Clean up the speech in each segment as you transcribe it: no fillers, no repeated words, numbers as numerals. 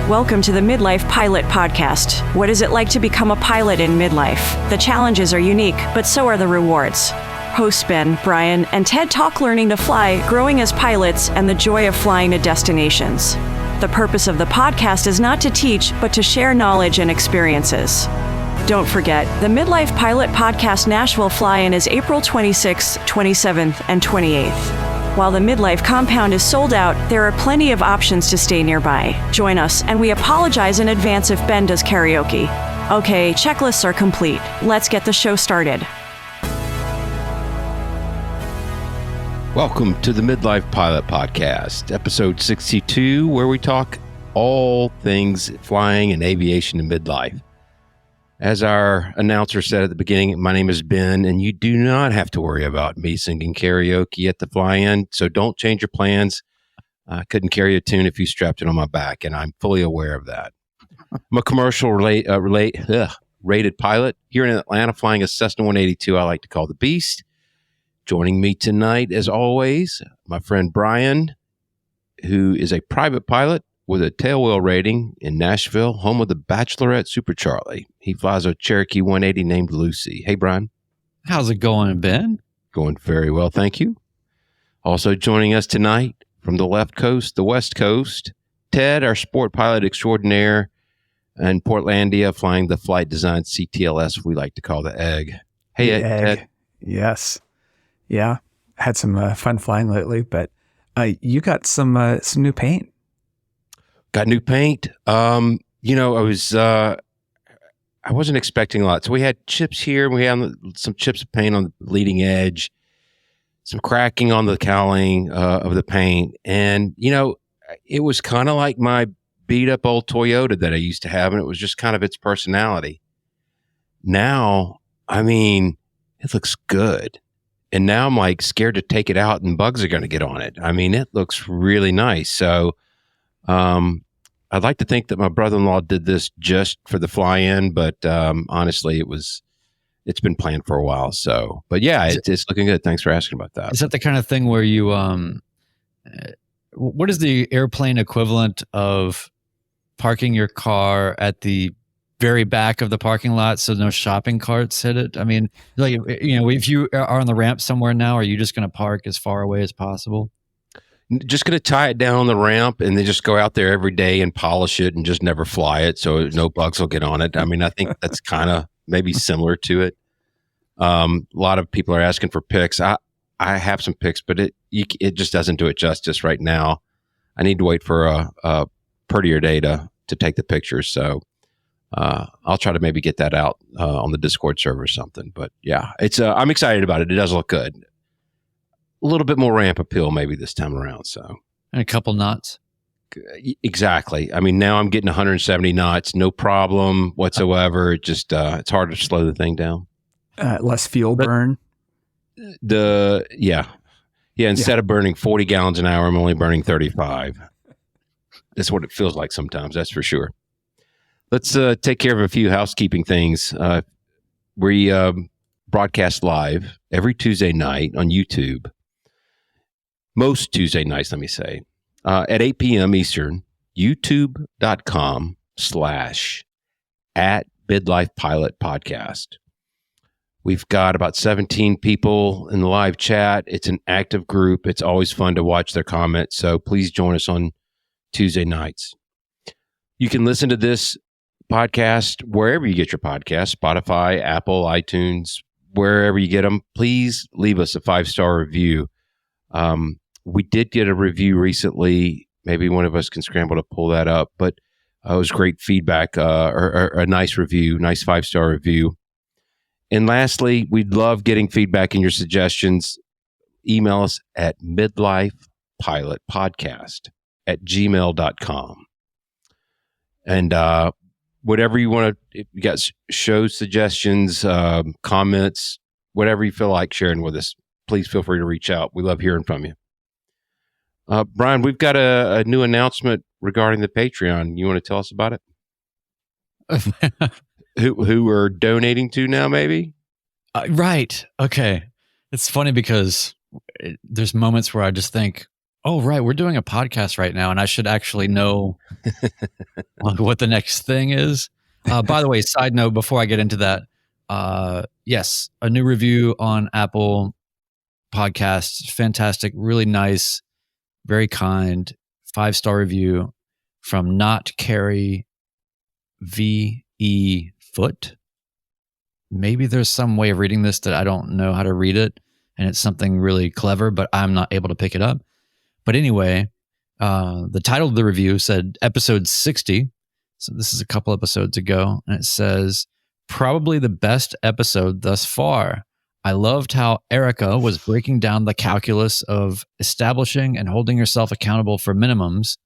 Welcome to the Midlife Pilot Podcast. What is it like to become a pilot in midlife? The challenges are unique, but so are the rewards. Hosts Ben, Brian, and Ted talk learning to fly, growing as pilots, and the joy of flying to destinations. The purpose of the podcast is not to teach, but to share knowledge and experiences. Don't forget, the Midlife Pilot Podcast Nashville fly-in is April 26th, 27th, and 28th. While the Midlife compound is sold out, there are plenty of options to stay nearby. Join us, and we apologize in advance if Ben does karaoke. Okay, checklists are complete. Let's get the show started. Welcome to the Midlife Pilot Podcast, episode 62, where we talk all things flying and aviation in midlife. As our announcer said at the beginning, my name is Ben, and you do not have to worry about me singing karaoke at the fly-in, so don't change your plans. I couldn't carry a tune if you strapped it on my back, and I'm fully aware of that. I'm a commercial rated pilot here in Atlanta, flying a Cessna 182 I like to call the Beast. Joining me tonight, as always, my friend Brian, who is a private pilot with a tailwheel rating in Nashville, home of the Bachelorette Super Charlie. He flies a Cherokee 180 named Lucy. Hey, Brian. How's it going, Ben? Going very well, thank you. Also joining us tonight from the left coast, the west coast, Ted, our sport pilot extraordinaire, in Portlandia, flying the Flight Design CTLS, we like to call the Egg. Hey, the Egg. Ted. Yes. Yeah. Had some fun flying lately, but you got some new paint. Got new paint. I wasn't expecting a lot. So we had chips here. We had some chips of paint on the leading edge, some cracking on the cowling of the paint. And, it was kind of like my beat up old Toyota that I used to have. And it was just kind of its personality. Now, it looks good. And now I'm like scared to take it out and bugs are going to get on it. It looks really nice. So, I'd like to think that my brother-in-law did this just for the fly-in, but honestly, it's been planned for a while. So, but yeah, it's looking good. Thanks for asking about that. Is that the kind of thing where you, what is the airplane equivalent of parking your car at the very back of the parking lot so no shopping carts hit it? If you are on the ramp somewhere now, are you just going to park as far away as possible? Just going to tie it down on the ramp and then just go out there every day and polish it and just never fly it so no bugs will get on it. I think that's kind of maybe similar to it. A lot of people are asking for pics. I have some pics, but it just doesn't do it justice right now. I need to wait for a prettier day to take the pictures. So I'll try to maybe get that out on the Discord server or something. But yeah, I'm excited about it. It does look good. A little bit more ramp appeal maybe this time around. So, and a couple knots. Exactly. Now I'm getting 170 knots, no problem whatsoever. It just it's hard to slow the thing down. Less fuel burn. Instead of burning 40 gallons an hour, I'm only burning 35. That's what it feels like sometimes. That's for sure. Let's take care of a few housekeeping things. We broadcast live every Tuesday night on YouTube. Most Tuesday nights, let me say, at 8 p.m. Eastern, youtube.com/@midlifepilotpodcast. We've got about 17 people in the live chat. It's an active group. It's always fun to watch their comments. So please join us on Tuesday nights. You can listen to this podcast wherever you get your podcasts, Spotify, Apple, iTunes, wherever you get them. Please leave us a 5-star review. We did get a review recently. Maybe one of us can scramble to pull that up, but it was great feedback, or a nice review, nice 5-star review. And lastly, we'd love getting feedback and your suggestions. Email us at midlifepilotpodcast@gmail.com. And whatever you want to, if you got show suggestions, comments, whatever you feel like sharing with us, please feel free to reach out. We love hearing from you. Brian, we've got a new announcement regarding the Patreon. You want to tell us about it? Who we're donating to now, maybe? Right. Okay. It's funny because there's moments where I just think, Oh, right. We're doing a podcast right now, and I should actually know what the next thing is. By the way, side note, before I get into that, yes, a new review on Apple Podcasts. Fantastic. Really nice. Very kind. 5-star review from Not Carry V.E. Foot. Maybe there's some way of reading this that I don't know how to read it, and it's something really clever, but I'm not able to pick it up. But anyway, the title of the review said episode 60. So this is a couple episodes ago, and it says, probably the best episode thus far. I loved how Erica was breaking down the calculus of establishing and holding yourself accountable for minimums.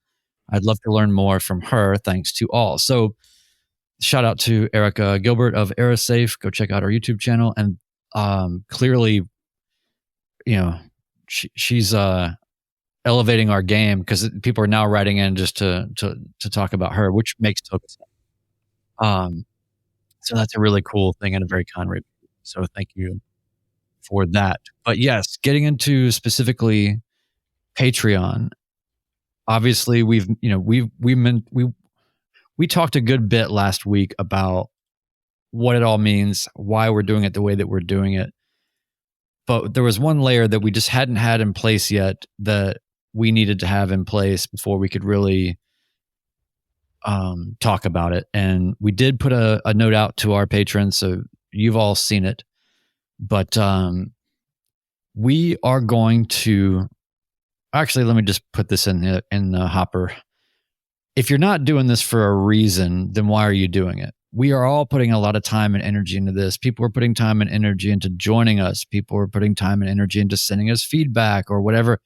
I'd love to learn more from her. Thanks to all. So shout out to Erica Gilbert of AeroSafe. Go check out our YouTube channel. And clearly, she's elevating our game, because people are now writing in just to talk about her, which makes total sense. So that's a really cool thing and a very kind review. So thank you for that. But yes, getting into specifically Patreon. Obviously, we talked a good bit last week about what it all means, why we're doing it the way that we're doing it. But there was one layer that we just hadn't had in place yet that we needed to have in place before we could really talk about it. And we did put a note out to our patrons, so you've all seen it. But we are going to actually, let me just put this in the hopper. If you're not doing this for a reason, then why are you doing it? We are all putting a lot of time and energy into this. People are putting time and energy into joining us. People are putting time and energy into sending us feedback or whatever,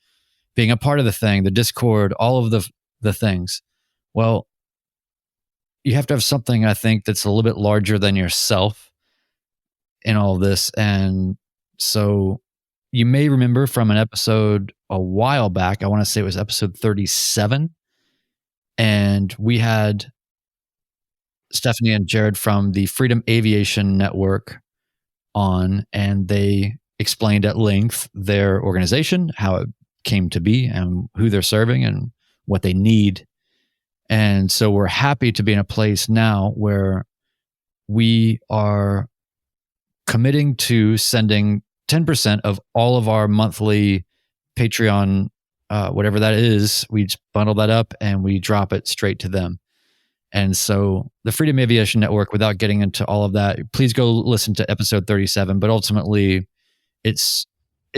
being a part of the thing, the Discord, all of the things. Well, you have to have something, I think, that's a little bit larger than yourself in all of this. And so you may remember from an episode a while back, I want to say it was episode 37, and we had Stephanie and Jared from the Freedom Aviation Network on, and they explained at length their organization, how it came to be, and who they're serving and what they need. And so we're happy to be in a place now where we are committing to sending 10% of all of our monthly Patreon, whatever that is. We just bundle that up and we drop it straight to them. And so the Freedom Aviation Network, without getting into all of that, please go listen to episode 37. But ultimately, it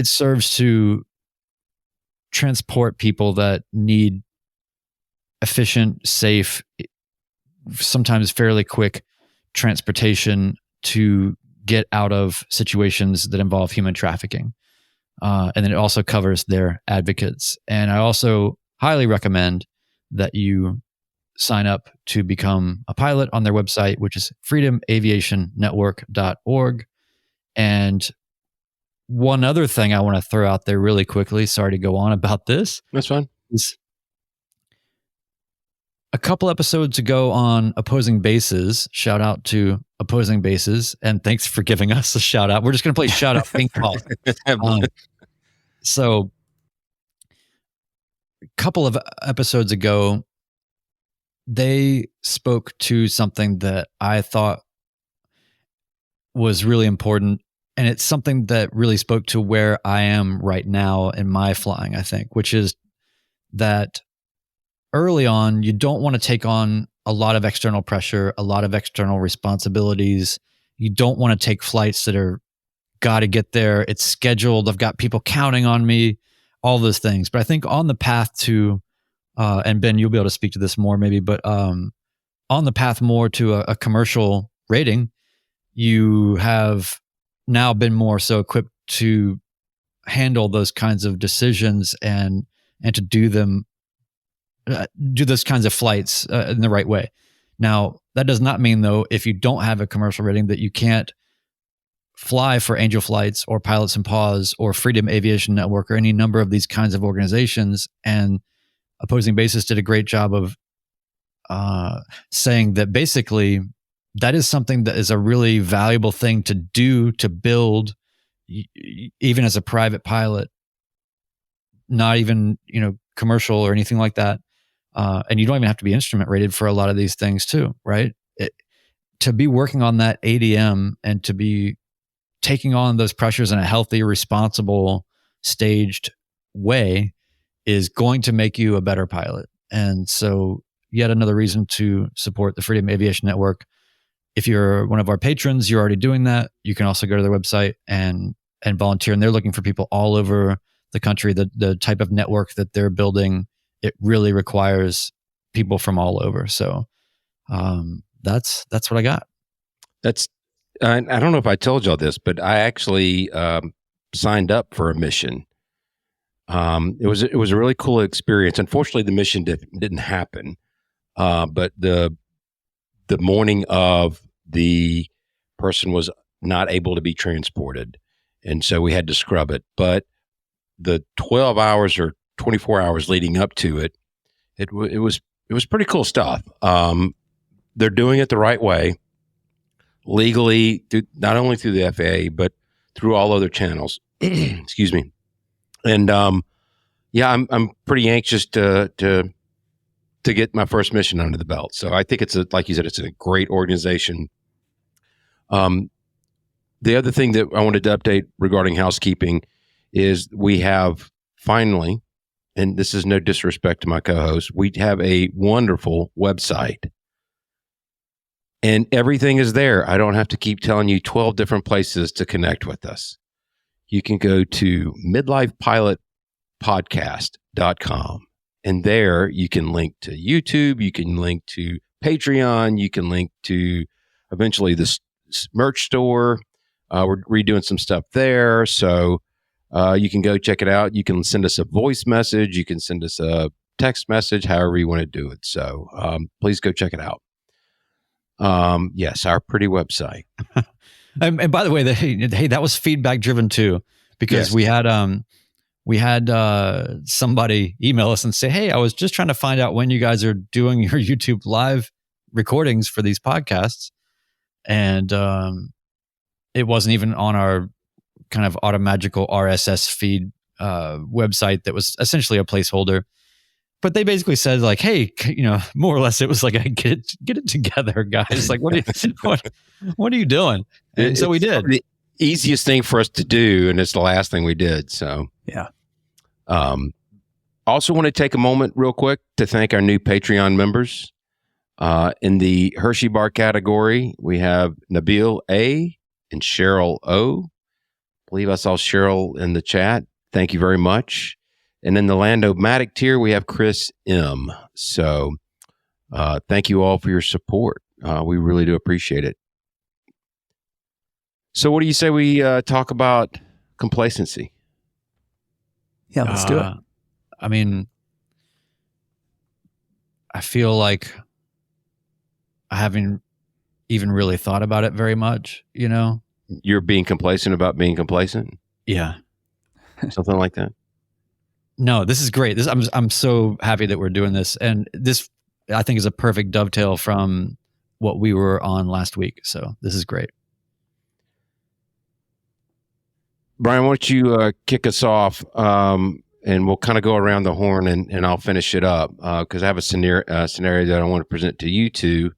serves to transport people that need efficient, safe, sometimes fairly quick transportation to get out of situations that involve human trafficking. And then it also covers their advocates. And I also highly recommend that you sign up to become a pilot on their website, which is freedomaviationnetwork.org. And one other thing I want to throw out there really quickly, sorry to go on about this. That's fine. Is a couple episodes ago on Opposing Bases, shout out to Opposing Bases, and thanks for giving us a shout out. We're just going to play shout out ping pong. So a couple of episodes ago, they spoke to something that I thought was really important. And it's something that really spoke to where I am right now in my flying, I think, which is that early on, you don't want to take on a lot of external pressure, a lot of external responsibilities. You don't want to take flights that are got to get there. It's scheduled. I've got people counting on me, all those things. But I think on the path to, and Ben, you'll be able to speak to this more maybe, but on the path more to a commercial rating, you have now been more so equipped to handle those kinds of decisions and to do them, do those kinds of flights in the right way. Now, that does not mean, though, if you don't have a commercial rating, that you can't fly for Angel Flights or Pilots and Paws or Freedom Aviation Network or any number of these kinds of organizations. And Opposing Bases did a great job of saying that basically that is something that is a really valuable thing to do, to build, even as a private pilot, not even, commercial or anything like that. And you don't even have to be instrument rated for a lot of these things too, right? To be working on that ADM and to be taking on those pressures in a healthy, responsible, staged way is going to make you a better pilot. And so yet another reason to support the Freedom Aviation Network. If you're one of our patrons, you're already doing that. You can also go to their website and volunteer. And they're looking for people all over the country. The type of network that they're building, it really requires people from all over. So that's what I got. I don't know if I told y'all this, but I actually signed up for a mission. It was a really cool experience. Unfortunately, the mission didn't happen. But the morning of, the person was not able to be transported, and so we had to scrub it. But the 12 hours or 24 hours leading up to it, it was pretty cool stuff. They're doing it the right way, legally, not only through the FAA but through all other channels. Excuse me. And I'm pretty anxious to get my first mission under the belt. So I think like you said, it's a great organization. The other thing that I wanted to update regarding housekeeping is we have finally, and this is no disrespect to my co-host, we have a wonderful website. And everything is there. I don't have to keep telling you 12 different places to connect with us. You can go to midlifepilotpodcast.com. And there you can link to YouTube, you can link to Patreon, you can link to eventually this merch store. We're redoing some stuff there. So you can go check it out. You can send us a voice message. You can send us a text message, however you want to do it. So please go check it out. Yes, our pretty website. And by the way, hey, that was feedback driven too, because yes. We had somebody email us and say, hey, I was just trying to find out when you guys are doing your YouTube live recordings for these podcasts. And it wasn't even on our kind of automagical RSS feed website that was essentially a placeholder. But they basically said like, hey, more or less it was like, get it together, guys. Like, what are you doing? And so we did. The easiest thing for us to do, and it's the last thing we did. So yeah. Also want to take a moment real quick to thank our new Patreon members. In the Hershey Bar category, we have Nabil A. and Cheryl O. I believe I saw Cheryl in the chat. Thank you very much. And in the Lando-Matic tier, we have Chris M. So thank you all for your support. We really do appreciate it. So what do you say we talk about complacency? Yeah, let's do it. I mean, I feel like I haven't even really thought about it very much, You're being complacent about being complacent? Yeah. Something like that? No, this is great. I'm so happy that we're doing this. And this, I think, is a perfect dovetail from what we were on last week. So this is great. Brian, why don't you kick us off, and we'll kind of go around the horn, and I'll finish it up because I have a scenario that I want to present to you two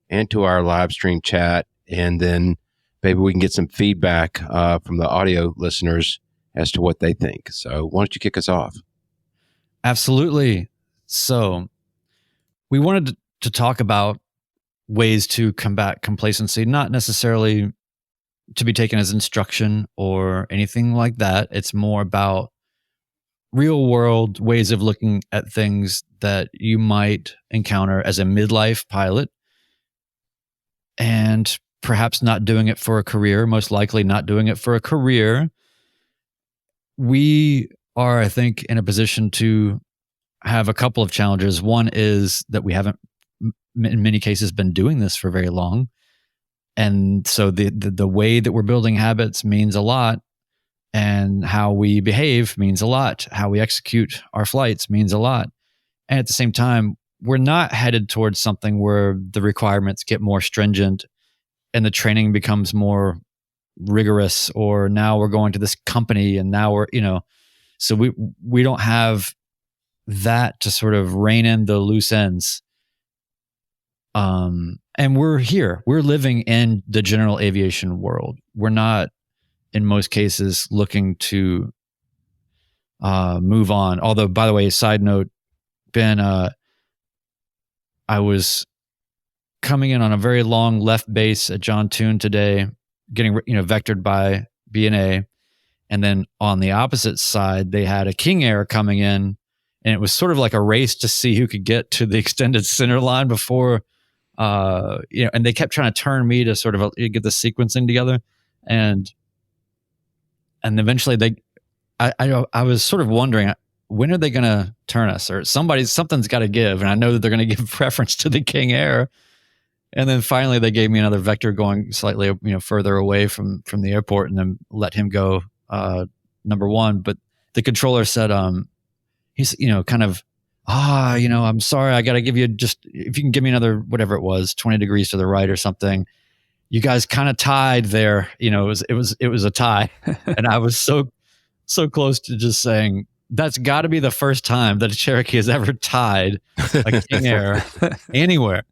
and to our live stream chat, and then maybe we can get some feedback from the audio listeners as to what they think. So why don't you kick us off? Absolutely. So we wanted to talk about ways to combat complacency, not necessarily to be taken as instruction or anything like that. It's more about real world ways of looking at things that you might encounter as a midlife pilot, and perhaps not doing it for a career, most likely not doing it for a career. We are, I think, in a position to have a couple of challenges. One is that we haven't, in many cases, been doing this for very long. And so the way that we're building habits means a lot, and how we behave means a lot. How we execute our flights means a lot. And at the same time, we're not headed towards something where the requirements get more stringent and the training becomes more rigorous, or now we're going to this company and now we're, so we don't have that to sort of rein in the loose ends. And we're living in the general aviation world. We're not, in most cases, looking to move on. Although, by the way, side note, Ben, I was coming in on a very long left base at John Toon today, getting vectored by B&A, and then on the opposite side, they had a King Air coming in, and it was sort of like a race to see who could get to the extended center line before. And they kept trying to turn me to sort of get the sequencing together, and eventually I was sort of wondering, when are they going to turn us, or something's got to give, and I know that they're going to give preference to the King Air, and then finally they gave me another vector going slightly further away from the airport, and then let him go number one. But the controller said, he's kind of, I'm sorry, I got to give you if you can give me another, whatever it was, 20 degrees to the right or something. You guys kind of tied there. It was a tie. And I was so close to just saying, that's got to be the first time that a Cherokee has ever tied a King Air anywhere.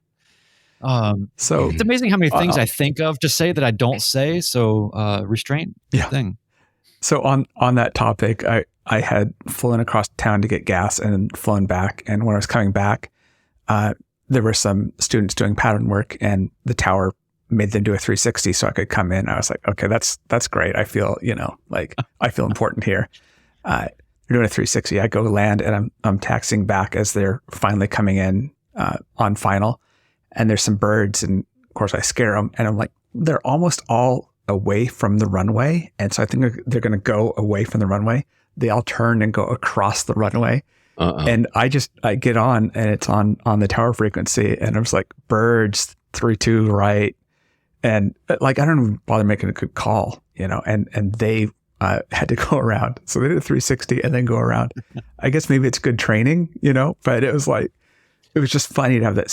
So it's amazing how many things I think of to say that I don't say. So restraint thing. So on that topic, I had flown across town to get gas and flown back. And when I was coming back, there were some students doing pattern work, and the tower made them do a 360 so I could come in. I was like, okay, that's great. I feel, I feel important here. They're doing a 360. I go land, and I'm taxiing back as they're finally coming in on final. And there's some birds, and of course I scare them, and I'm like, they're almost all away from the runway. And so I think they're going to go away from the runway. They all turn and go across the runway. And I get on, and it's on the tower frequency. And I was like, birds 3-2 right. And I don't even bother making a good call, and they had to go around. So they did a 360 and then go around. I guess maybe it's good training, but it was like, it was just funny to have that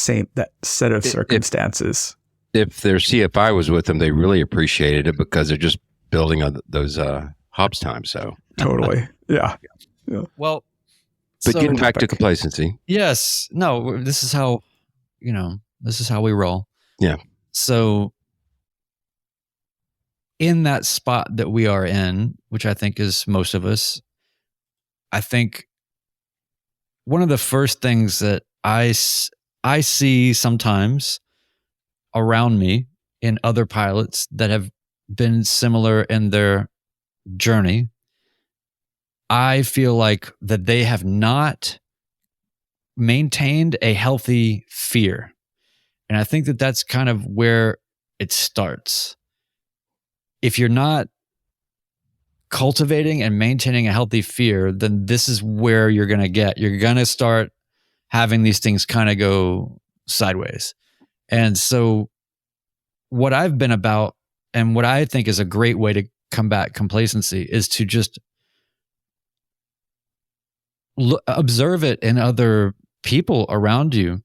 set of circumstances. If their CFI was with them, they really appreciated it because they're just building on those hops times. So totally. Yeah. Well, but getting back to complacency. Yes. No, this is how we roll. Yeah. So in that spot that we are in, which I think is most of us, I think one of the first things that I see sometimes around me in other pilots that have been similar in their journey, I feel like that they have not maintained a healthy fear. And I think that that's kind of where it starts. If you're not cultivating and maintaining a healthy fear, then this is where you're going to start having these things kind of go sideways. And so what I've been about, and what I think is a great way to combat complacency, is to just observe it in other people around you,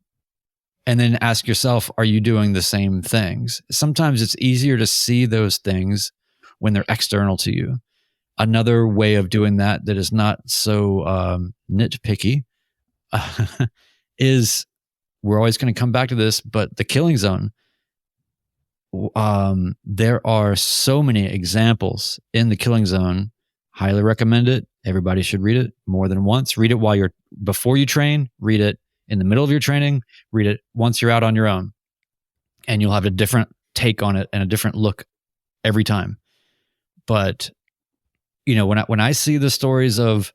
and then ask yourself, are you doing the same things? Sometimes it's easier to see those things when they're external to you. Another way of doing that is not so nitpicky is, we're always going to come back to this, but the killing zone. There are so many examples in the killing zone. Highly recommend it. Everybody should read it more than once. Read it before you train, read it in the middle of your training, read it once you're out on your own, and you'll have a different take on it and a different look every time. But, when I see the stories of,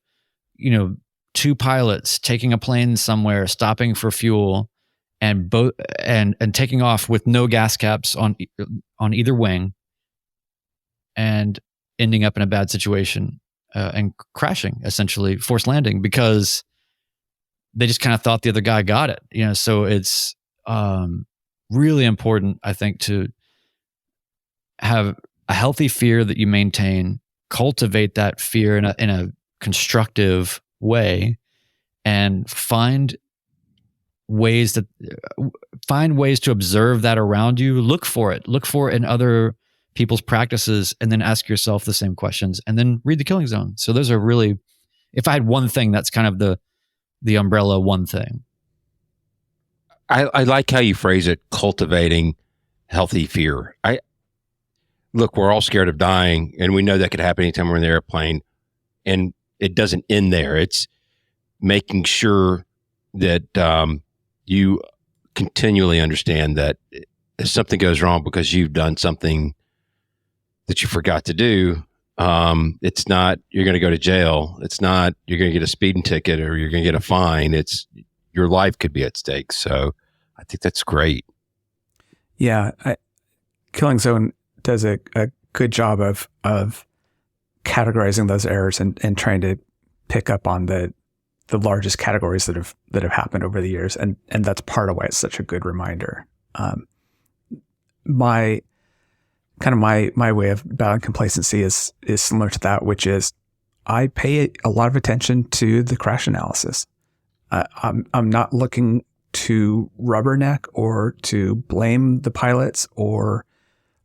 two pilots taking a plane somewhere, stopping for fuel, and taking off with no gas caps on either wing, and ending up in a bad situation and crashing, essentially forced landing, because they just kind of thought the other guy got it. So it's really important, I think, to have a healthy fear that you maintain, cultivate that fear in a constructive way, and find ways to observe that around you. Look for it in other people's practices, and then ask yourself the same questions, and then read the killing zone. So those are really, if I had one thing, that's kind of the umbrella one thing. I like how you phrase it, cultivating healthy fear. Look, we're all scared of dying, and we know that could happen anytime we're in the airplane, and it doesn't end there. It's making sure that you continually understand that if something goes wrong because you've done something that you forgot to do, it's not you're going to go to jail. It's not you're going to get a speeding ticket or you're going to get a fine. It's your life could be at stake. So I think that's great. Yeah. Killing Zone does a good job of categorizing those errors and trying to pick up on the largest categories that have happened over the years. And that's part of why it's such a good reminder. My way of battling complacency is similar to that, which is I pay a lot of attention to the crash analysis. I'm not looking to rubberneck or to blame the pilots or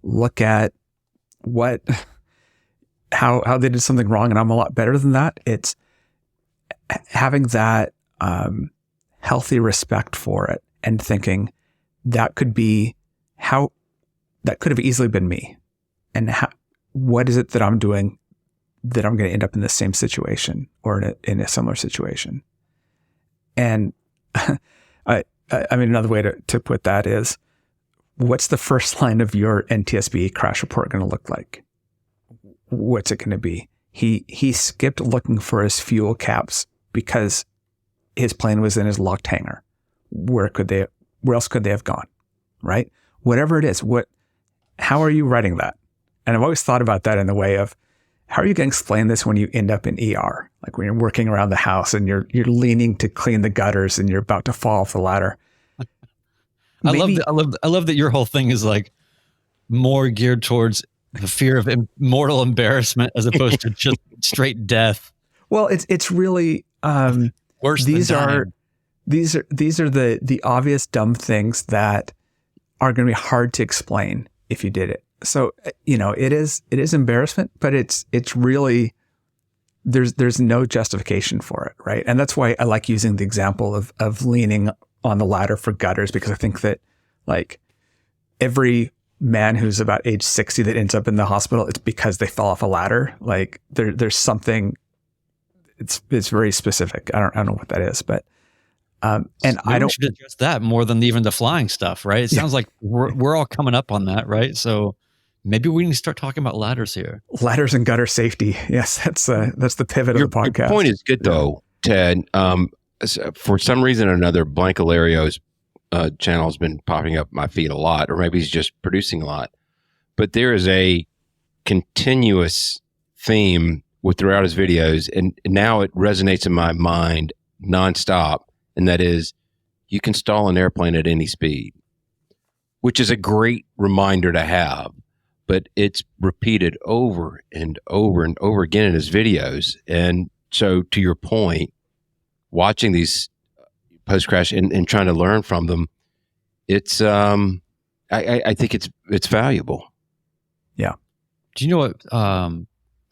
look at how they did something wrong and I'm a lot better than that. It's having that healthy respect for it and thinking that could have easily been me. And what is it that I'm doing that I'm going to end up in the same situation or in a similar situation? And I mean, another way to put that is, what's the first line of your NTSB crash report going to look like? What's it going to be? He skipped looking for his fuel caps because his plane was in his locked hangar. Where else could they have gone? Right? Whatever it is, how are you writing that? And I've always thought about that in the way of, how are you going to explain this when you end up in ER? Like when you're working around the house and you're leaning to clean the gutters and you're about to fall off the ladder. I love that your whole thing is like more geared towards the fear of mortal embarrassment as opposed to just straight death. Well, it's really worse. These are the obvious dumb things that are going to be hard to explain if you did it. So, it is embarrassment, but it's really, there's no justification for it. Right. And that's why I like using the example of leaning on the ladder for gutters, because I think that like every man who's about age 60 that ends up in the hospital, it's because they fell off a ladder. Like there's something, it's very specific. I don't know what that is, but, and I don't should address that more than even the flying stuff, right? It sounds like we're all coming up on that, right? So maybe we need to start talking about ladders here. Ladders and gutter safety. Yes, that's the pivot of the podcast. Your point is good though, Ted. For some reason or another, Blanco Lario's channel has been popping up my feed a lot, or maybe he's just producing a lot. But there is a continuous theme throughout his videos, and now it resonates in my mind nonstop. And that is, you can stall an airplane at any speed, which is a great reminder to have, but it's repeated over and over and over again in his videos. And so to your point, watching these post-crash and trying to learn from them, it's, I think it's valuable. Yeah. Do you know what,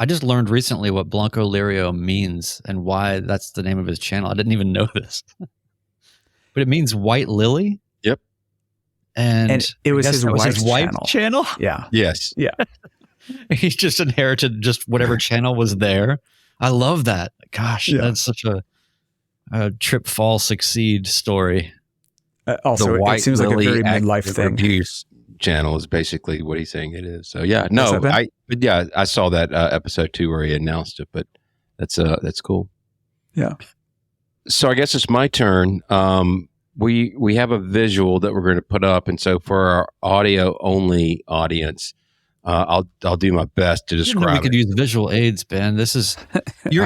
I just learned recently what Blanco Lirio means and why that's the name of his channel. I didn't even know this, but it means white lily. Yep. And it was his wife's channel. Yeah. Yes. Yeah. He just inherited just whatever channel was there. I love that. Gosh, that's such a trip, fall, succeed story. Also, it seems like a very midlife thing. Abuse channel is basically what he's saying it is. So yeah, no, I saw that episode 2 where he announced it, but that's cool. Yeah. So I guess it's my turn. We have a visual that we're going to put up, and so for our audio only audience, I'll do my best to describe we could use visual aids, Ben. This is you're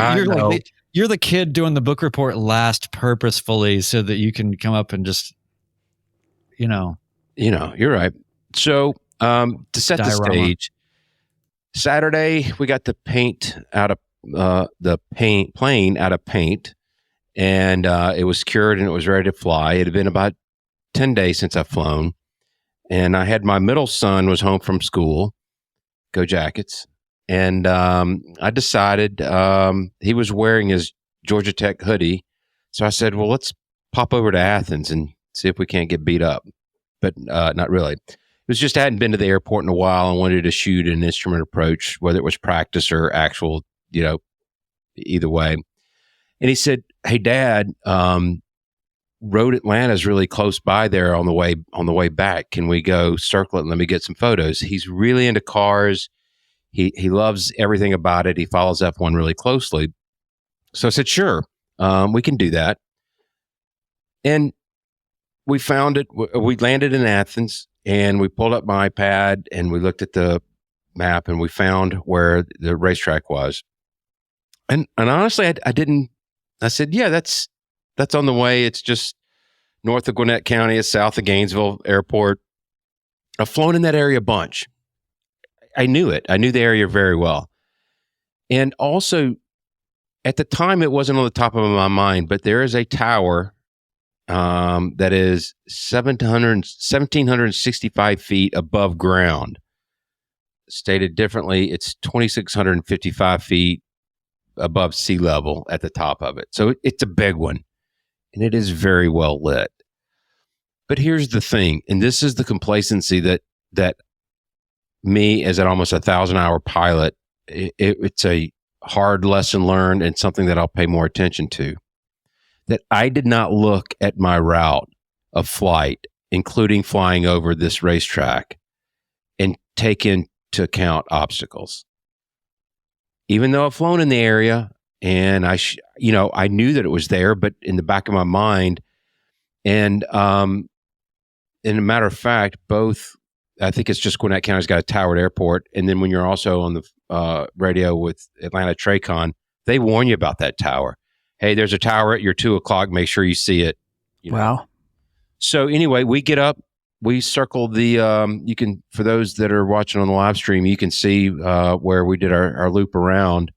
the kid doing the book report last purposefully so that you can come up and just you're right. So to set the stage, Saturday we got the paint out of plane out of paint, and it was cured and it was ready to fly. It had been about 10 days since I've flown, and I had my middle son was home from school. Go Jackets. And I decided he was wearing his Georgia Tech hoodie, So I said, well, let's pop over to Athens and see if we can't get beat up. But not really. It was just I hadn't been to the airport in a while and wanted to shoot an instrument approach, whether it was practice or actual, either way. And he said, hey, Dad, Road Atlanta is really close by there on the way back. Can we go circle it and let me get some photos? He's really into cars. He loves everything about it. He follows F1 really closely. So I said, sure, we can do that. And we found it. We landed in Athens and we pulled up my iPad and we looked at the map and we found where the racetrack was. And honestly, I said, yeah, that's on the way. It's just north of Gwinnett County. It's south of Gainesville Airport. I've flown in that area a bunch. I knew it. I knew the area very well. And also, at the time, it wasn't on the top of my mind, but there is a tower that is 1,765 feet above ground. Stated differently, it's 2,655 feet above sea level at the top of it. So it's a big one, and it is very well lit. But here's the thing, and this is the complacency that me as an almost 1,000-hour pilot, it's a hard lesson learned and something that I'll pay more attention to, that I did not look at my route of flight, including flying over this racetrack, and take into account obstacles. Even though I've flown in the area and I knew that it was there, but in the back of my mind, and in a matter of fact, both, I think it's just Gwinnett County's got a tower at airport. And then when you're also on the radio with Atlanta Tracon, they warn you about that tower. Hey, there's a tower at your 2:00. Make sure you see it. Wow. So anyway, we get up, we circle the, you can, for those that are watching on the live stream, you can see where we did our loop around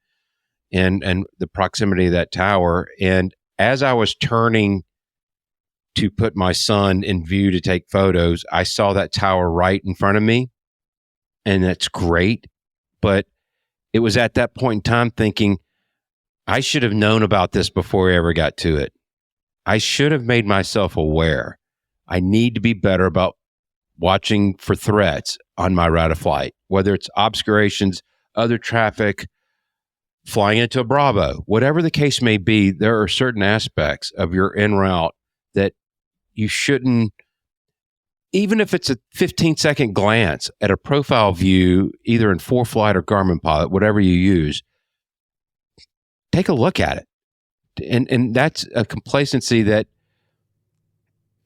and the proximity of that tower. And as I was turning to put my son in view to take photos, I saw that tower right in front of me. And that's great. But it was at that point in time thinking, I should have known about this before I ever got to it. I should have made myself aware. I need to be better about watching for threats on my route of flight, whether it's obscurations, other traffic, flying into a Bravo, whatever the case may be. There are certain aspects of your en route that you shouldn't, even if it's a 15-second glance at a profile view, either in ForeFlight or Garmin Pilot, whatever you use, take a look at it. And that's a complacency that,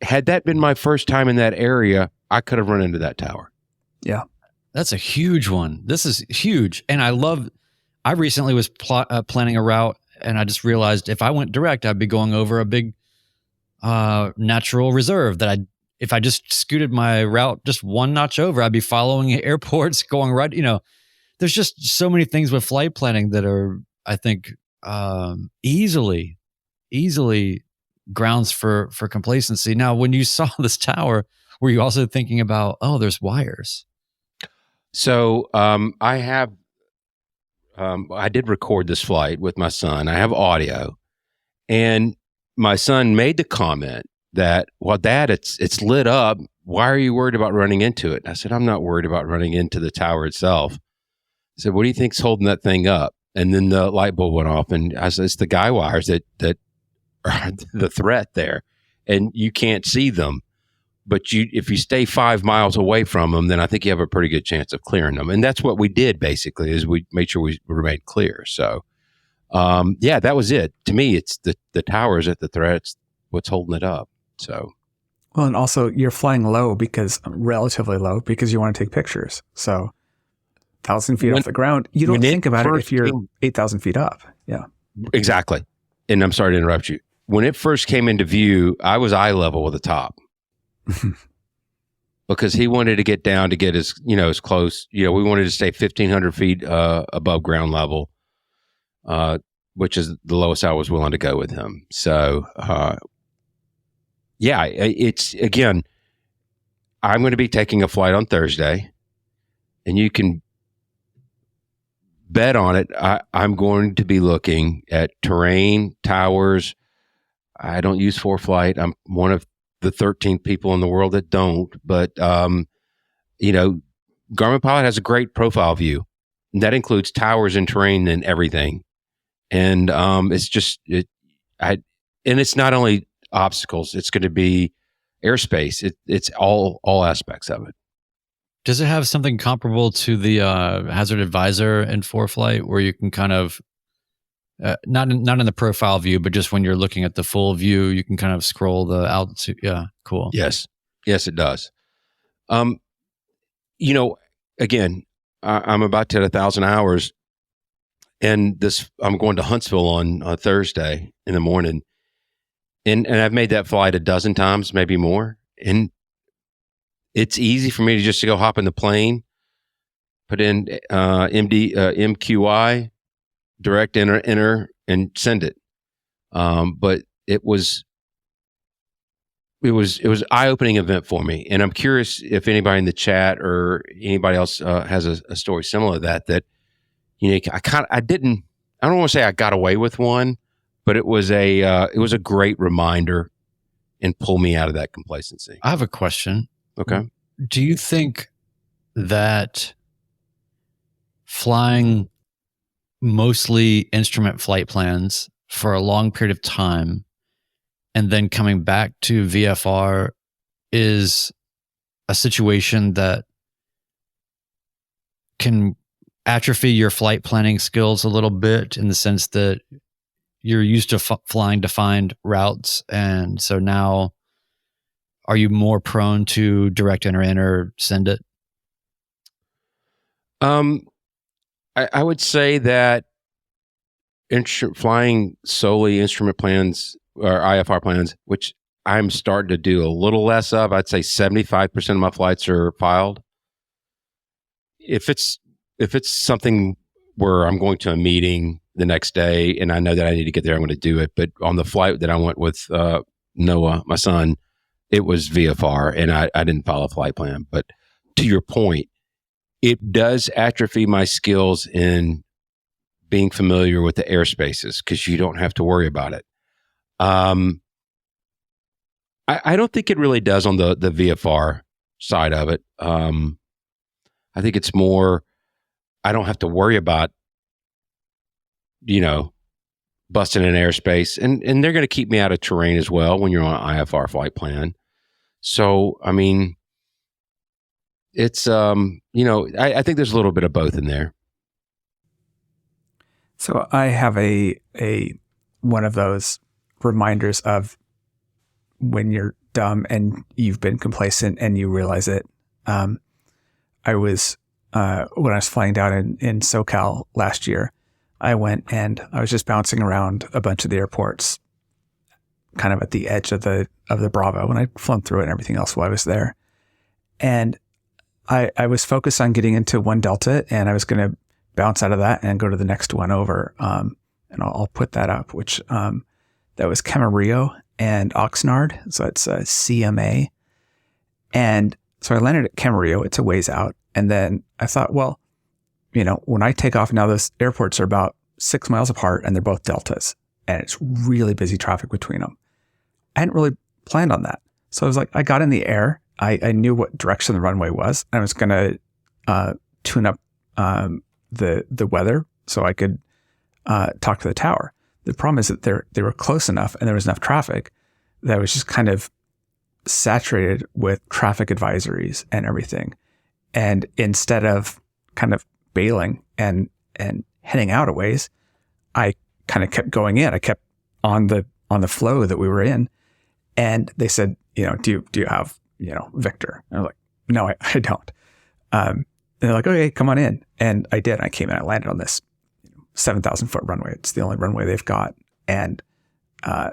had that been my first time in that area, I could have run into that tower. Yeah. That's a huge one. This is huge. And I recently was planning a route, and I just realized if I went direct, I'd be going over a big natural reserve that if I just scooted my route just one notch over, I'd be following airports going right. There's just so many things with flight planning that are, I think, easily grounds for complacency. Now, when you saw this tower, were you also thinking about, there's wires? So I did record this flight with my son. I have audio, and my son made the comment that, well, Dad, it's lit up. Why are you worried about running into it? And I said, I'm not worried about running into the tower itself. I said, what do you think's holding that thing up? And then the light bulb went off, and I said, it's the guy wires that are the threat there, and you can't see them. But if you stay 5 miles away from them, then I think you have a pretty good chance of clearing them. And that's what we did, basically, is we made sure we remained clear. So, that was it. To me, it's the towers at the threats, what's holding it up. So, well, and also you're flying low, relatively low, because you want to take pictures. So 1,000 feet off the ground, you don't think about it if you're 8,000 feet up. Yeah, exactly. And I'm sorry to interrupt you. When it first came into view, I was eye level with the top. Because he wanted to get down to get as close. We wanted to stay 1,500 feet above ground level, which is the lowest I was willing to go with him. So, it's, again, I'm going to be taking a flight on Thursday, and you can bet on it. I'm going to be looking at terrain, towers. I don't use ForeFlight. I'm one of the 13 people in the world that don't. But, you know, Garmin Pilot has a great profile view. And that includes towers and terrain and everything. And and it's not only obstacles, it's going to be airspace. It's all aspects of it. Does it have something comparable to the Hazard Advisor in ForeFlight, where you can kind of not in the profile view, but just when you're looking at the full view, you can kind of scroll the altitude? Yeah, cool. Yes, it does. You know, again, I'm about to hit 1,000 hours, and I'm going to Huntsville on Thursday in the morning, and I've made that flight a dozen times, maybe more, and it's easy for me to just go hop in the plane, put in MQI, direct enter, and send it. But it was eye-opening event for me, and I'm curious if anybody in the chat or anybody else has a story similar to that. You know, I don't want to say I got away with one, but it was a great reminder and pull me out of that complacency. I have a question. Okay. Do you think that flying mostly instrument flight plans for a long period of time and then coming back to VFR is a situation that can atrophy your flight planning skills a little bit, in the sense that you're used to flying defined routes, and so now are you more prone to direct enter, send it? I would say that flying solely instrument plans or IFR plans, which I'm starting to do a little less of. I'd say 75% of my flights are filed. If it's something where I'm going to a meeting the next day and I know that I need to get there, I'm going to do it. But on the flight that I went with Noah, my son, it was VFR, and I didn't follow a flight plan. But to your point, it does atrophy my skills in being familiar with the airspaces, because you don't have to worry about it. I don't think it really does on the VFR side of it. I think it's more, I don't have to worry about, you know, busting an airspace, and they're going to keep me out of terrain as well when you're on an IFR flight plan. So, I mean, it's, you know, I think there's a little bit of both in there. So I have a one of those reminders of when you're dumb and you've been complacent and you realize it. I was, when I was flying down in SoCal last year, I went and I was just bouncing around a bunch of the airports, kind of at the edge of the Bravo, when I'd flown through it and everything else while I was there. And I was focused on getting into one Delta, and I was going to bounce out of that and go to the next one over. And I'll put that up, which that was Camarillo and Oxnard. So it's CMA. And so I landed at Camarillo. It's a ways out. And then I thought, well, you know, when I take off now, those airports are about 6 miles apart and they're both Deltas, and it's really busy traffic between them. I hadn't really planned on that. So I was like, I got in the air. I knew what direction the runway was. And I was going to tune up the weather so I could talk to the tower. The problem is that they were close enough and there was enough traffic that I was just kind of saturated with traffic advisories and everything. And instead of kind of bailing and heading out a ways, I kind of kept going in. I kept on the flow that we were in. And they said, you know, do you have, you know, Victor? And I was like, no, I don't. And they're like, okay, come on in. And I did. I came in, I landed on this 7,000 foot runway. It's the only runway they've got. And I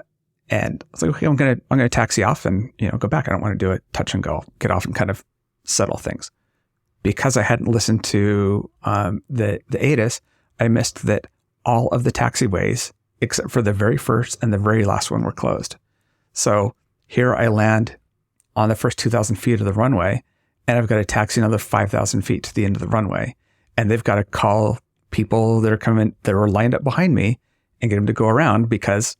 was like, okay, I'm going to taxi off and, you know, go back. I don't want to do it touch and go, get off and kind of settle things. Because I hadn't listened to the ATIS, I missed that all of the taxiways, except for the very first and the very last one, were closed. So here I land on the first 2,000 feet of the runway, and I've got to taxi another 5,000 feet to the end of the runway. And they've got to call people that are lined up behind me and get them to go around, because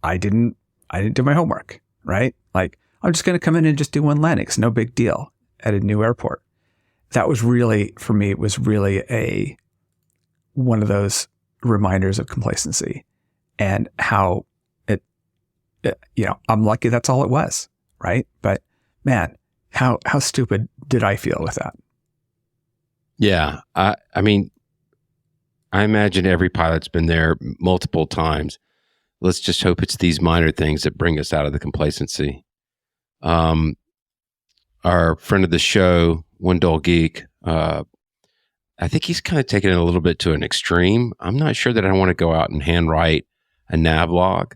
I didn't I didn't do my homework, right? Like, I'm just going to come in and just do one landing. It's no big deal at a new airport. That was really, for me, it was really one of those reminders of complacency and how I'm lucky that's all it was, right? But man, how stupid did I feel with that? Yeah. I mean, I imagine every pilot's been there multiple times. Let's just hope it's these minor things that bring us out of the complacency. Our friend of the show, One Dull Geek, I think he's kind of taken it a little bit to an extreme. I'm not sure that I want to go out and handwrite a nav log.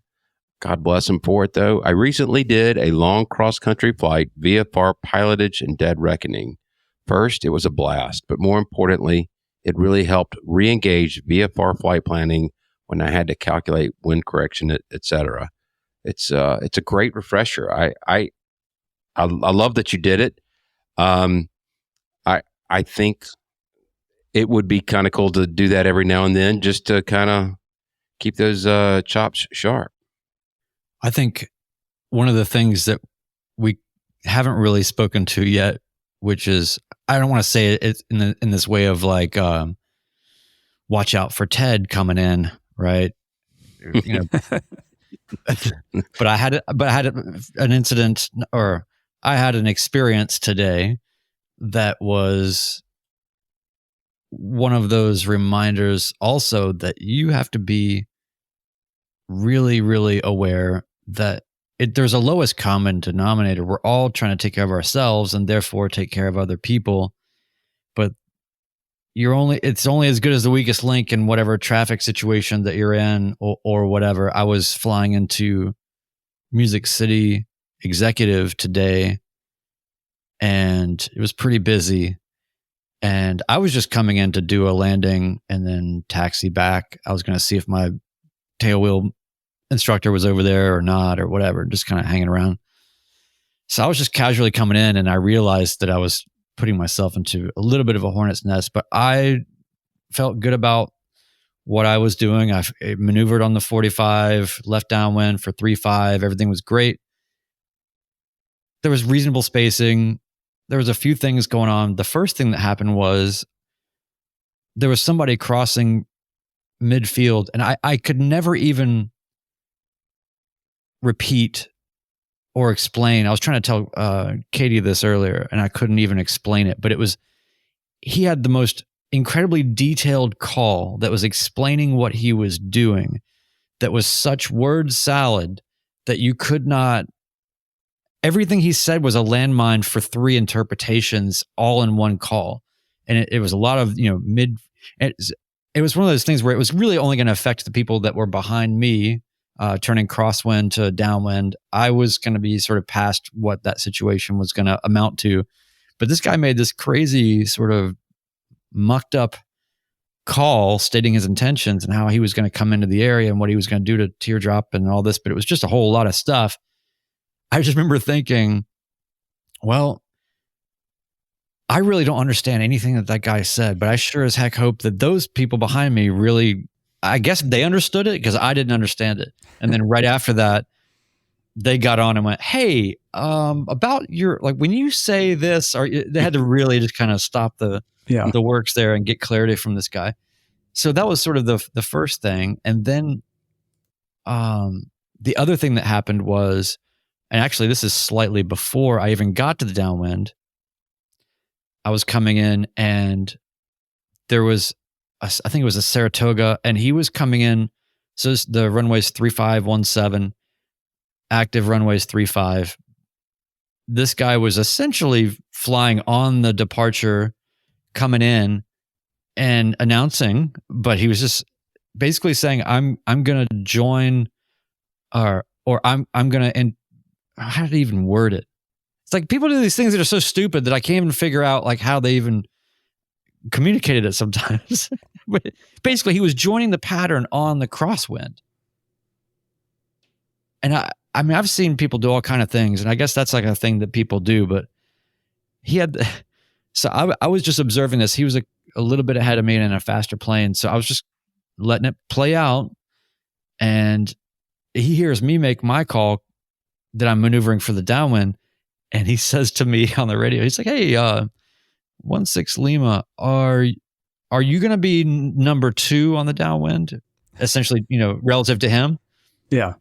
God bless him for it, though. I recently did a long cross-country flight, VFR pilotage and dead reckoning. First, it was a blast, but more importantly, it really helped re-engage VFR flight planning when I had to calculate wind correction, et cetera. It's a great refresher. I love that you did it. I think it would be kind of cool to do that every now and then, just to kind of keep those chops sharp. I think one of the things that we haven't really spoken to yet, which is, I don't want to say it in this way of like, watch out for Ted coming in, right? But I had an incident, or I had an experience today that was one of those reminders also that you have to be really, really aware that there's a lowest common denominator. We're all trying to take care of ourselves and therefore take care of other people. But it's only as good as the weakest link in whatever traffic situation that you're in or whatever. I was flying into Music City Executive today and it was pretty busy. And I was just coming in to do a landing and then taxi back. I was going to see if my tail wheel instructor was over there or not or whatever, just kind of hanging around. So I was just casually coming in and I realized that I was putting myself into a little bit of a hornet's nest, but I felt good about what I was doing. I maneuvered on the 45, left downwind for 3.5. Everything was great. There was reasonable spacing. There was a few things going on. The first thing that happened was there was somebody crossing midfield and I could never even repeat or explain. I was trying to tell Katie this earlier and I couldn't even explain it, but he had the most incredibly detailed call that was explaining what he was doing that was such word salad that you could not, everything he said was a landmine for 3 interpretations all in one call. And it was a lot of, it was one of those things where it was really only going to affect the people that were behind me, turning crosswind to downwind. I was going to be sort of past what that situation was going to amount to. But this guy made this crazy sort of mucked up call stating his intentions and how he was going to come into the area and what he was going to do to teardrop and all this. But it was just a whole lot of stuff. I just remember thinking, well, I really don't understand anything that guy said, but I sure as heck hope that those people behind me really, I guess they understood it because I didn't understand it. And then right after that, they got on and went, hey, about your, like when you say this, or they had to really just kind of stop the works there and get clarity from this guy. So that was sort of the first thing. And then the other thing that happened was, and actually this is slightly before I even got to the downwind, I was coming in and there was, I think it was a Saratoga, and he was coming in. So the runway's 3517, active runway's 35. This guy was essentially flying on the departure, coming in and announcing, but he was just basically saying, I'm going to join or I'm going to, and how did he even word it? It's like people do these things that are so stupid that I can't even figure out like how they even communicated it sometimes. But basically he was joining the pattern on the crosswind. And I mean, I've seen people do all kind of things, and I guess that's like a thing that people do, but he had, so I was just observing this. He was a little bit ahead of me and in a faster plane. So I was just letting it play out. And he hears me make my call that I'm maneuvering for the downwind. And he says to me on the radio, he's like, hey, 16 Lima, are you going to be number 2 on the downwind? Essentially, relative to him. Yeah.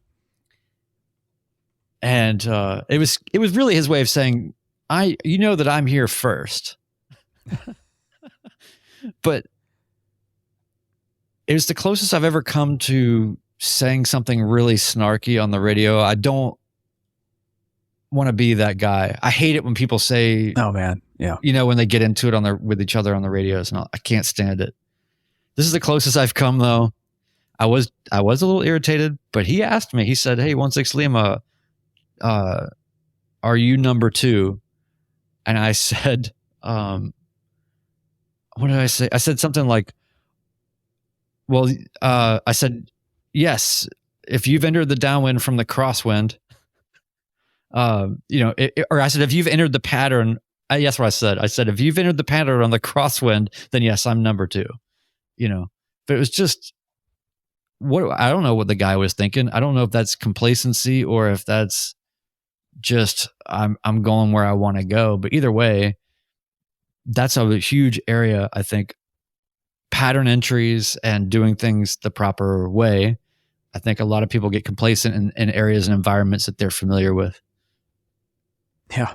And it was really his way of saying, that I'm here first. But it was the closest I've ever come to saying something really snarky on the radio. I don't want to be that guy. I hate it when people say, oh man, yeah, when they get into it with each other on the radios, and I can't stand it. This is the closest I've come, though. I was a little irritated, but he asked me. He said, "Hey, 16 Lima, are you number 2?" And I said, "What did I say?" I said something like, "Well, I said yes. If you've entered the downwind from the crosswind, or I said if you've entered the pattern." Yes, what I said. I said if you've entered the pattern on the crosswind, then yes, I'm number 2. But it was just I don't know what the guy was thinking. I don't know if that's complacency or if that's just I'm going where I want to go. But either way, that's a huge area. I think pattern entries and doing things the proper way. I think a lot of people get complacent in areas and environments that they're familiar with. Yeah.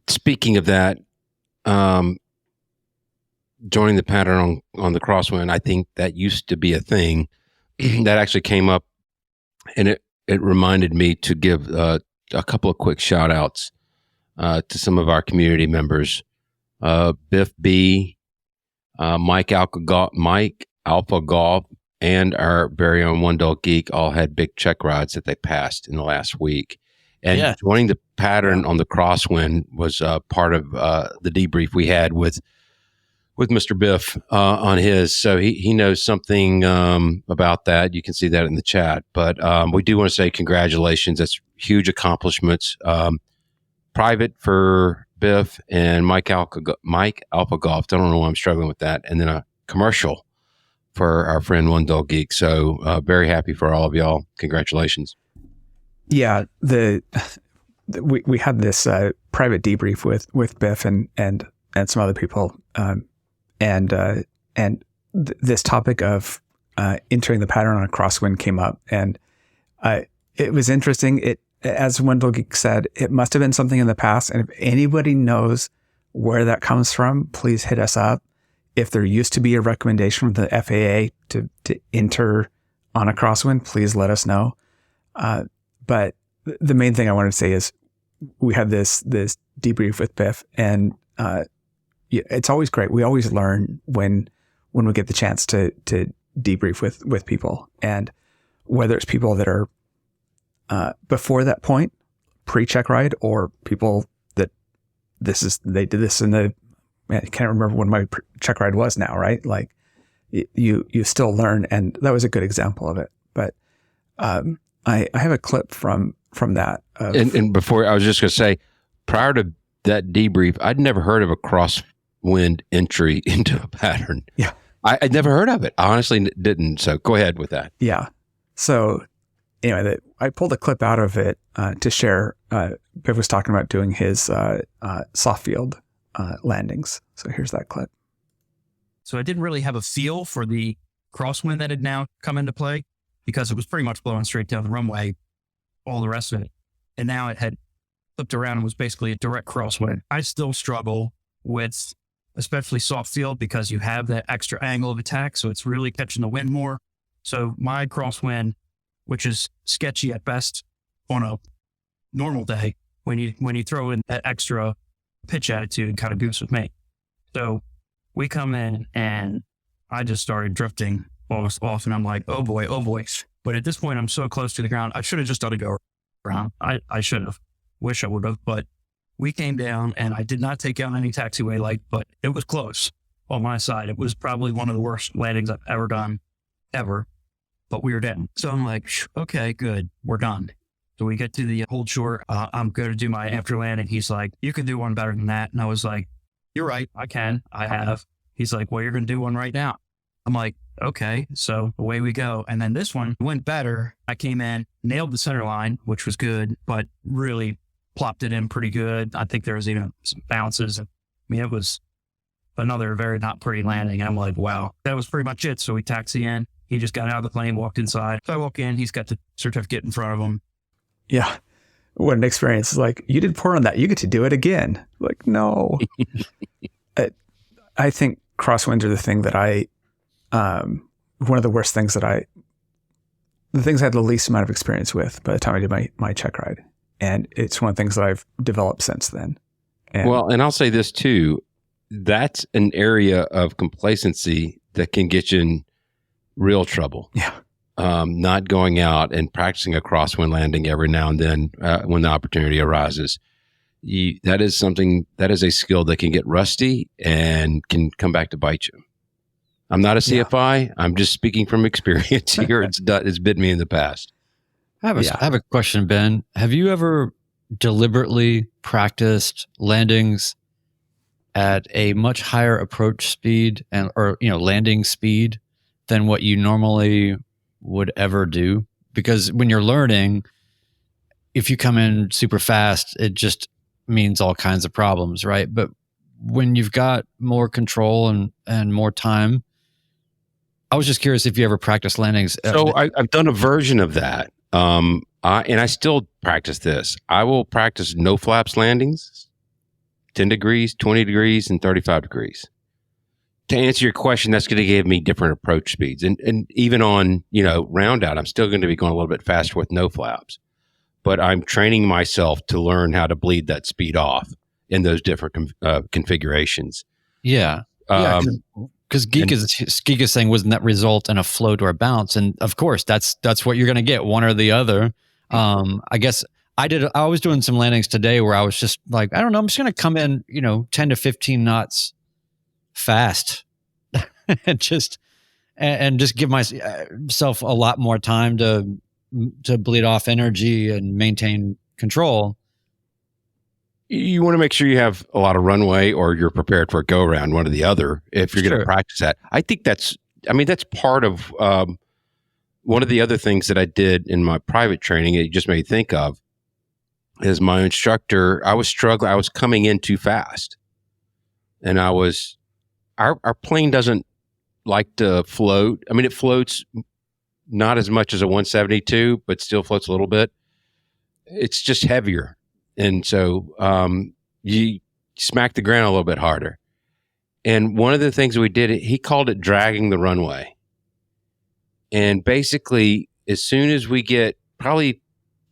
Speaking of that, joining the pattern on the crosswind, I think that used to be a thing that actually came up, and it reminded me to give a couple of quick shout outs to some of our community members. Biff B, Mike Alpha Golf, and our very own One Dog Geek all had big check rides that they passed in the last week. And joining the pattern on the crosswind was part of the debrief we had with Mr. Biff on his. So he knows something about that. You can see that in the chat. But we do want to say congratulations. That's huge accomplishments. Private for Biff and Mike Alpha Golf. I don't know why I'm struggling with that. And then a commercial for our friend One Dog Geek. So very happy for all of y'all. Congratulations. Yeah, we had this private debrief with Biff and some other people, and this topic of entering the pattern on a crosswind came up, and it was interesting. It, as Wendell Geek said, it must have been something in the past, and if anybody knows where that comes from, please hit us up. If there used to be a recommendation from the FAA to enter on a crosswind, please let us know. But the main thing I wanted to say is we had this debrief with Biff, and it's always great. We always learn when we get the chance to debrief with people, and whether it's people that are before that point, pre-check ride, or people that they did this in the, I can't remember when my check ride was now, right? Like you still learn, and that was a good example of it. But I have a clip from that. And before, I was just going to say, prior to that debrief, I'd never heard of a crosswind entry into a pattern. Yeah. I'd never heard of it. I honestly didn't. So go ahead with that. Yeah. So anyway, I pulled a clip out of it to share. Biff was talking about doing his soft field landings. So here's that clip. So I didn't really have a feel for the crosswind that had now come into play, because it was pretty much blowing straight down the runway, all the rest of it. And now it had flipped around and was basically a direct crosswind. I still struggle with, especially soft field, because you have that extra angle of attack. So it's really catching the wind more. So my crosswind, which is sketchy at best on a normal day, when you throw in that extra pitch attitude, kind of goofs with me. So we come in and I just started drifting off, and I'm like, oh boy. But at this point, I'm so close to the ground. I should have just done a go around. I should have. Wish I would have. But we came down, and I did not take out any taxiway light, but it was close on my side. It was probably one of the worst landings I've ever done, ever. But we were dead. So I'm like, okay, good. We're done. So we get to the hold short. I'm going to do my after land. And he's like, you can do one better than that. And I was like, you're right. I can. I have. He's like, well, you're going to do one right now. I'm like, okay, so away we go. And then this one went better. I came in, nailed the center line, which was good, but really plopped it in pretty good. I think there was even some bounces. I mean, it was another very not pretty landing. I'm like, wow, that was pretty much it. So we taxi in. He just got out of the plane, walked inside. So I walk in, he's got the certificate in front of him. Yeah. What an experience. It's like, you did poor on that. You get to do it again. Like, no. I think crosswinds are the thing that one of the worst things the things I had the least amount of experience with by the time I did my check ride. And it's one of the things that I've developed since then. And and I'll say this too. That's an area of complacency that can get you in real trouble. Yeah. Not going out and practicing a crosswind landing every now and then when the opportunity arises. That is a skill that can get rusty and can come back to bite you. I'm not a CFI. Yeah. I'm just speaking from experience here. It's bit me in the past. I have a question, Ben. Have you ever deliberately practiced landings at a much higher approach speed or landing speed than what you normally would ever do? Because when you're learning, if you come in super fast, it just means all kinds of problems, right? But when you've got more control and more time, I was just curious if you ever practice landings. So I've done a version of that. And I still practice this. I will practice no flaps landings, 10 degrees, 20 degrees, and 35 degrees. To answer your question, that's going to give me different approach speeds. And even on, round out, I'm still going to be going a little bit faster with no flaps. But I'm training myself to learn how to bleed that speed off in those different configurations. Yeah. Because Geek is saying, wasn't that result in a float or a bounce? And of course, that's what you're going to get, one or the other. I guess I was doing some landings today where I was just like, I don't know, I'm just going to come in, 10 to 15 knots fast and just give myself a lot more time to bleed off energy and maintain control. You want to make sure you have a lot of runway or you're prepared for a go around, one or the other, if you're going to practice that. I think that's part of one of the other things that I did in my private training. It just made me think of is my instructor. I was struggling. I was coming in too fast, and our plane doesn't like to float. I mean, it floats not as much as a 172, but still floats a little bit. It's just heavier. And so you smack the ground a little bit harder. And one of the things we did, he called it dragging the runway. And basically, as soon as we get probably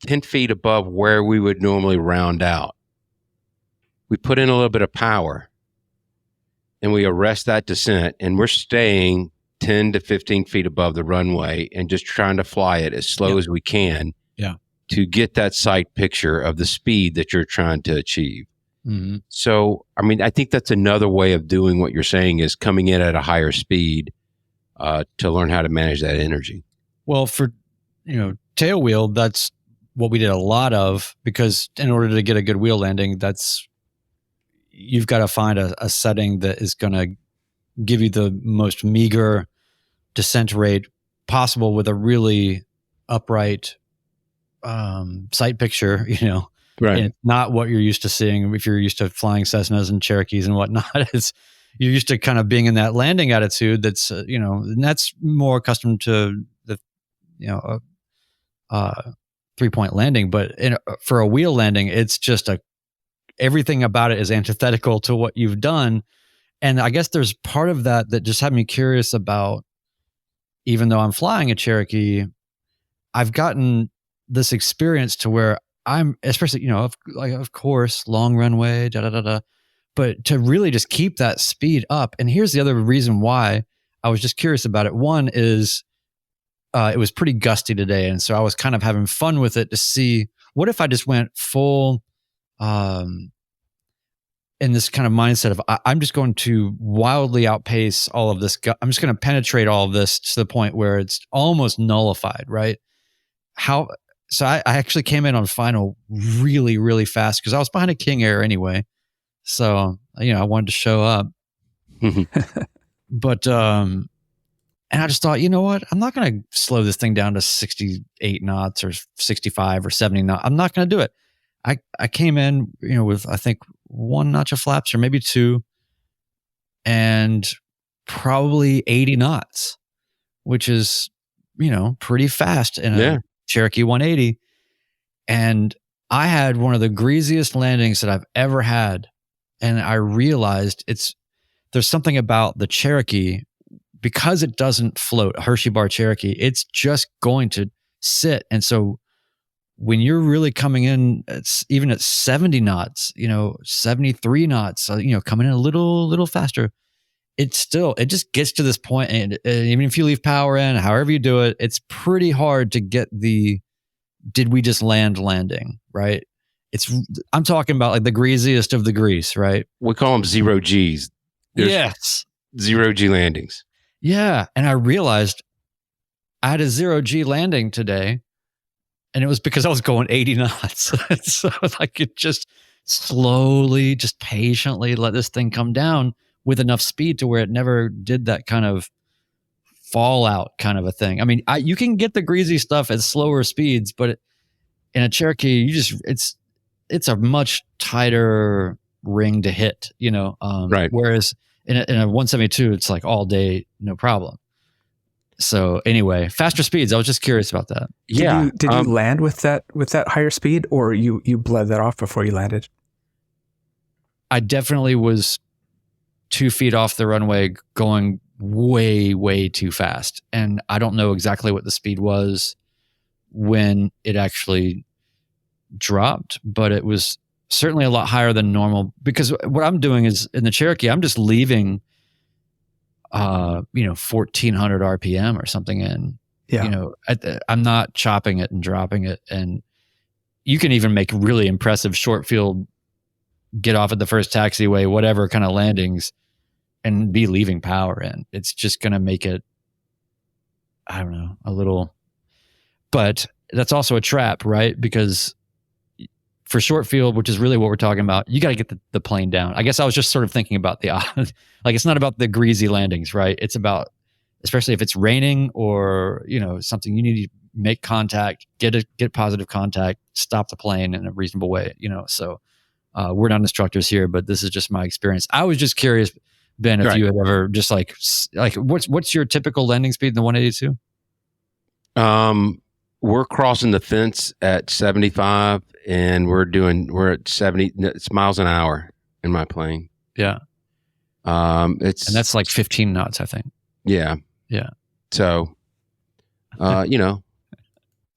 10 feet above where we would normally round out, we put in a little bit of power and we arrest that descent, and we're staying 10 to 15 feet above the runway and just trying to fly it as slow as we can to get that sight picture of the speed that you're trying to achieve. Mm-hmm. So, I think that's another way of doing what you're saying is coming in at a higher speed to learn how to manage that energy. Well, for, tail wheel, that's what we did a lot of, because in order to get a good wheel landing, you've got to find a setting that is going to give you the most meager descent rate possible with a really upright sight picture, Right. And not what you're used to seeing. If you're used to flying Cessnas and Cherokees and whatnot, you're used to kind of being in that landing attitude. That's and that's more accustomed to the 3-point landing. But for a wheel landing, it's just everything about it is antithetical to what you've done. And I guess there's part of that just had me curious about, even though I'm flying a Cherokee, I've gotten this experience to where I'm, especially, of course, long runway, but to really just keep that speed up. And here's the other reason why I was just curious about it. One is it was pretty gusty today. And so I was kind of having fun with it to see, what if I just went full in this kind of mindset of, I'm just going to wildly outpace all of this. I'm just going to penetrate all of this to the point where it's almost nullified, right? So I actually came in on final really, really fast because I was behind a King Air anyway. So, I wanted to show up. But And I just thought, you know what? I'm not going to slow this thing down to 68 knots or 65 or 70 knots. I'm not going to do it. I came in, with I think one notch of flaps or maybe two, and probably 80 knots, which is, pretty fast in a Cherokee 180. And I had one of the greasiest landings that I've ever had. And I realized there's something about the Cherokee, because it doesn't float, a Hershey bar Cherokee, it's just going to sit. And so when you're really coming in, even at 70 knots, 73 knots, coming in a little faster, it just gets to this point. And even if you leave power in, however you do it, it's pretty hard to get did we just landing, right? I'm talking about like the greasiest of the grease, right? We call them 0 Gs. Yes. 0 G landings. Yeah. And I realized I had a 0 G landing today, and it was because I was going 80 knots. So I could just slowly, just patiently let this thing come down with enough speed to where it never did that kind of fallout kind of a thing. I mean, you can get the greasy stuff at slower speeds, but in a Cherokee, it's a much tighter ring to hit, right. Whereas in a 172, it's like all day, no problem. So anyway, faster speeds. I was just curious about that. Yeah. Did you land with that higher speed, or you bled that off before you landed? I definitely was 2 feet off the runway going way, way too fast. And I don't know exactly what the speed was when it actually dropped, but it was certainly a lot higher than normal, because what I'm doing is in the Cherokee, I'm just leaving 1400 RPM or something in. Yeah. I'm not chopping it and dropping it. And you can even make really impressive short field, get off at the first taxiway, whatever kind of landings, and be leaving power in. It's just going to make it, I don't know, a little, but that's also a trap, right? Because for short field, which is really what we're talking about, you got to get the plane down. I guess I was just sort of thinking about like, it's not about the greasy landings, right? It's about, especially if it's raining or, something, you need to make contact, get positive contact, stop the plane in a reasonable way, so we're not instructors here, but this is just my experience. I was just curious, Ben, if you had ever just like what's your typical landing speed in the 182? We're crossing the fence at 75, and we're at 70. It's miles an hour in my plane. Yeah. And that's like 15 knots, I think. Yeah. Yeah. So,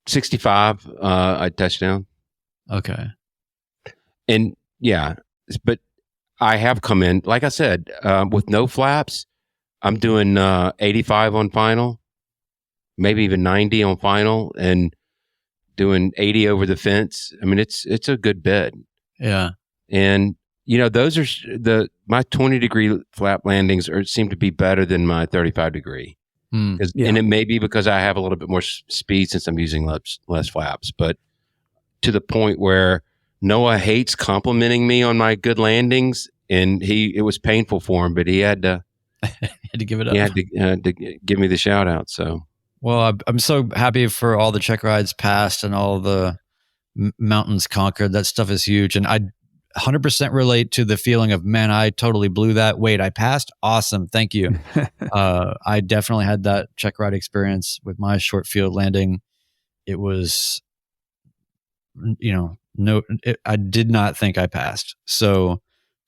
65, I touched down. Okay. And yeah, but I have come in, like I said, with no flaps. I'm doing 85 on final, maybe even 90 on final, and doing 80 over the fence. I mean, it's a good bed. Yeah. And those are my 20-degree flap landings seem to be better than my 35-degree. And it may be because I have a little bit more speed since I'm using less flaps, but to the point where Noah hates complimenting me on my good landings, and it was painful for him, but he had to give it up. He had to give me the shout out. So, well, I'm so happy for all the check rides passed and all the mountains conquered. That stuff is huge, and I 100% relate to the feeling of, man, I totally blew that. Wait, I passed? Awesome, thank you. I definitely had that check ride experience with my short field landing. It was, I did not think I passed. So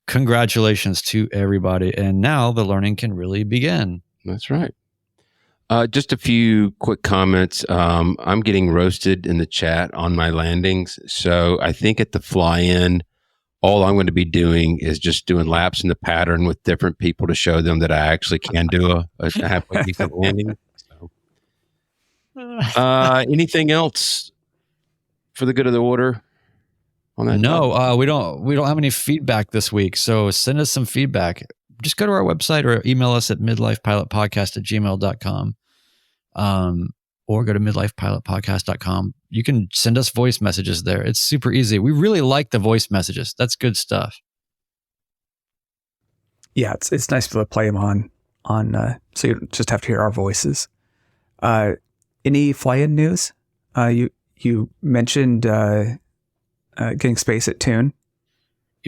congratulations to everybody. And now the learning can really begin. That's right. Just a few quick comments. I'm getting roasted in the chat on my landings. So I think at the fly-in, all I'm going to be doing is just doing laps in the pattern with different people to show them that I actually can do a halfway decent landing. So. Anything else for the good of the order on that? No, we don't have any feedback this week. So send us some feedback. Just go to our website or email us at midlifepilotpodcast@gmail.com. Or go to midlifepilotpodcast.com. You can send us voice messages there. It's super easy. We really like the voice messages. That's good stuff. Yeah, it's nice to play them on, so you just have to hear our voices. Any fly-in news? You mentioned getting space at Tune.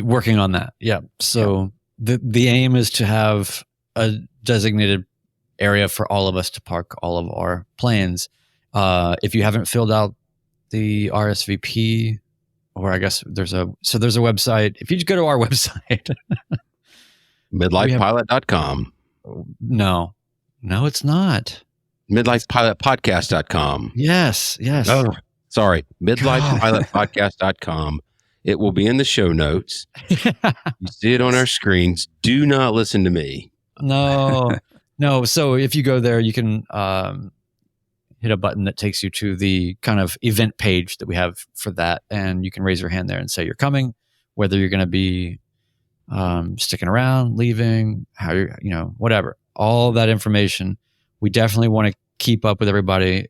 Working on that. Yeah. So the aim is to have a designated area for all of us to park all of our planes. If you haven't filled out the RSVP, or I guess there's a website. If you just go to our website, midlifepilot.com. No, it's not. midlifepilotpodcast.com. Yes. Oh, sorry. midlifepilotpodcast.com. It will be in the show notes. You see it on our screens. Do not listen to me. No. So if you go there, you can hit a button that takes you to the kind of event page that we have for that. And you can raise your hand there and say you're coming, whether you're going to be sticking around, leaving, how you're, whatever. All that information. We definitely want to keep up with everybody.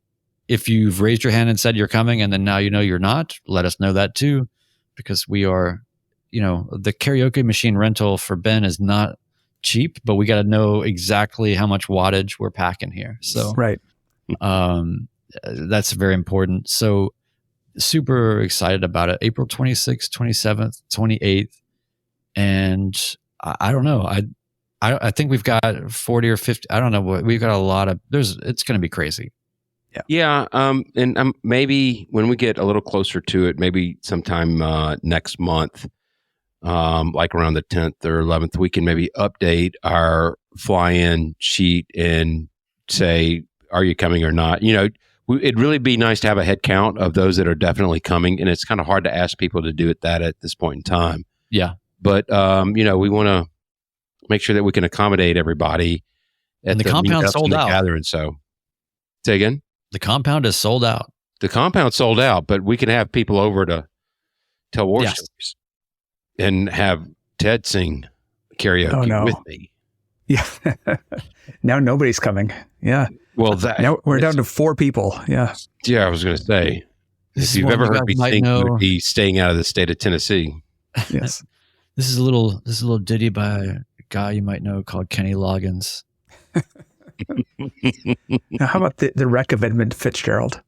If you've raised your hand and said you're coming and then now you're not, let us know that too, because we are, the karaoke machine rental for Ben is not cheap, but we got to know exactly how much wattage we're packing here. So right. That's very important. So super excited about it. April 26th, 27th, 28th. And I don't know. I think we've got 40 or 50. I don't know what we've got a lot of, it's going to be crazy. Yeah. And maybe when we get a little closer to it, maybe sometime next month, like around the 10th or 11th, we can maybe update our fly-in sheet and say, are you coming or not? It'd really be nice to have a head count of those that are definitely coming. And it's kind of hard to ask people to do that at this point in time. Yeah. But, we want to make sure that we can accommodate everybody. And the compound sold out. Gathering, so say again. The compound is sold out. The compound's sold out, but we can have people over to tell war stories and have Ted sing karaoke with me. Yeah. Now nobody's coming. Yeah. Well, now we're down to 4 people. Yeah. Yeah, I was going to say, if you've ever heard me sing, you would be staying out of the state of Tennessee. Yes. This is a little ditty by a guy you might know called Kenny Loggins. Now, how about the wreck of Edmund Fitzgerald?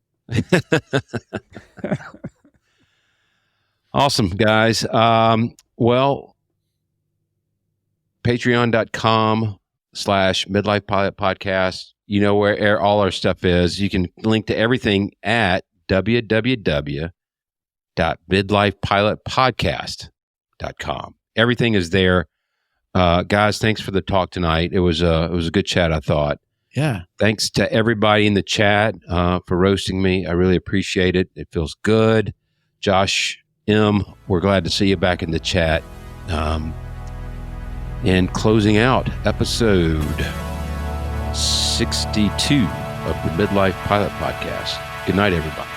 Awesome, guys. Well, patreon.com/midlifepilotpodcast. You know where all our stuff is. You can link to everything at www.midlifepilotpodcast.com. Everything is there. Guys, thanks for the talk tonight. It was a good chat, I thought. Yeah. Thanks to everybody in the chat for roasting me. I really appreciate it. It feels good. Josh M., we're glad to see you back in the chat. And closing out episode 62 of the Midlife Pilot Podcast. Good night, everybody.